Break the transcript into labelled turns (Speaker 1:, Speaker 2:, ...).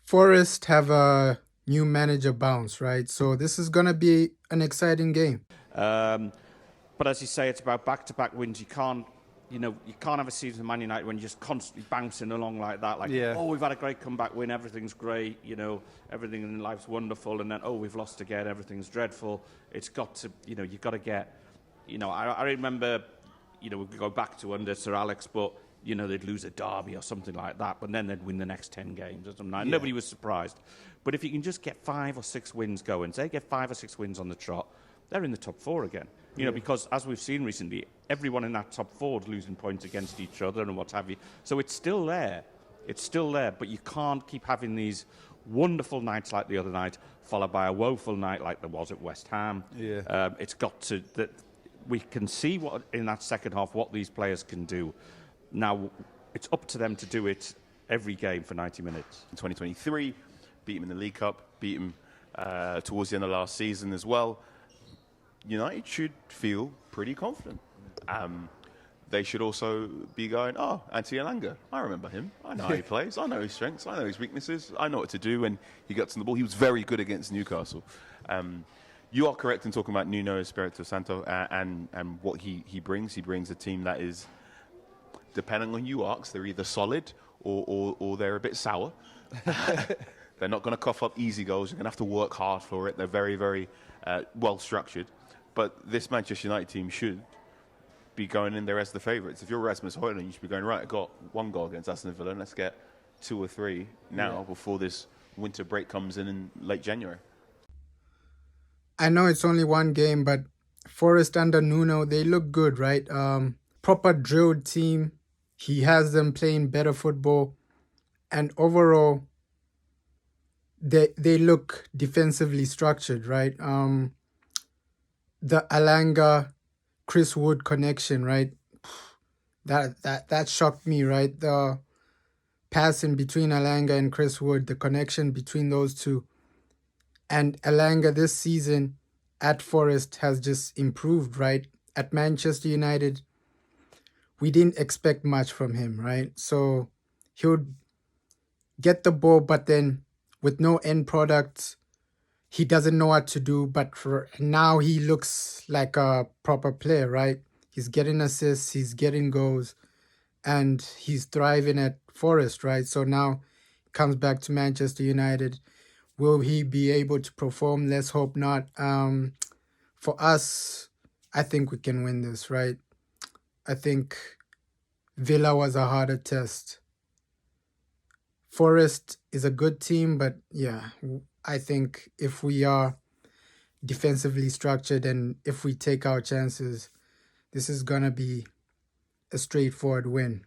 Speaker 1: Forest have a new manager bounce, right? So this is gonna be an exciting game.
Speaker 2: Um, but as you say, it's about back-to-back wins. You can't have a season of Man United when you're just constantly bouncing along like that. Like,
Speaker 3: Yeah.
Speaker 2: oh, we've had a great comeback win, everything's great, everything in life's wonderful, and then, oh, we've lost again, everything's dreadful. It's got to, you've got to get, I remember, we could go back to under Sir Alex, but, they'd lose a derby or something like that, but then they'd win the next 10 games or something.
Speaker 3: Yeah.
Speaker 2: Nobody was surprised. But if you can just get 5 or 6 wins going, say get 5 or 6 wins on the trot, they're in the top 4 again. Because as we've seen recently, everyone in that top 4 is losing points against each other and what have you. So it's still there. It's still there, but you can't keep having these wonderful nights like the other night, followed by a woeful night like there was at West Ham.
Speaker 3: Yeah.
Speaker 2: It's got to that we can see what in that second half what these players can do. Now it's up to them to do it every game for 90 minutes.
Speaker 4: In 2023, beat him in the League Cup, beat him towards the end of last season as well. United should feel pretty confident. They should also be going, oh, Anthony Elanga, I remember him. I know how he plays. I know his strengths. I know his weaknesses. I know what to do when he gets on the ball. He was very good against Newcastle. You are correct in talking about Nuno Espirito Santo and what he brings. He brings a team that is, depending on who you ask, they're either solid or they're a bit sour. They're not going to cough up easy goals. You're going to have to work hard for it. They're very, very well structured. But this Manchester United team should be going in there as the favourites. If you're Rasmus Højlund, you should be going, right, I got 1 goal against Aston Villa, and let's get 2 or 3 now before this winter break comes in late January.
Speaker 1: I know it's only one game, but Forest under Nuno, they look good, right? Proper drilled team. He has them playing better football. And overall, they look defensively structured, right? The Alanga Chris Wood connection, right? That shocked me, right? The passing between Alanga and Chris Wood, the connection between those two. And Alanga this season at Forest has just improved, right? At Manchester United, we didn't expect much from him, right? So he would get the ball, but then with no end product, he doesn't know what to do. But now he looks like a proper player, right? He's getting assists, he's getting goals, and he's thriving at Forest, right? So now he comes back to Manchester United. Will he be able to perform? Let's hope not. For us, I think we can win this, right? I think Villa was a harder test. Forest is a good team, but yeah, I think if we are defensively structured and if we take our chances, this is going to be a straightforward win.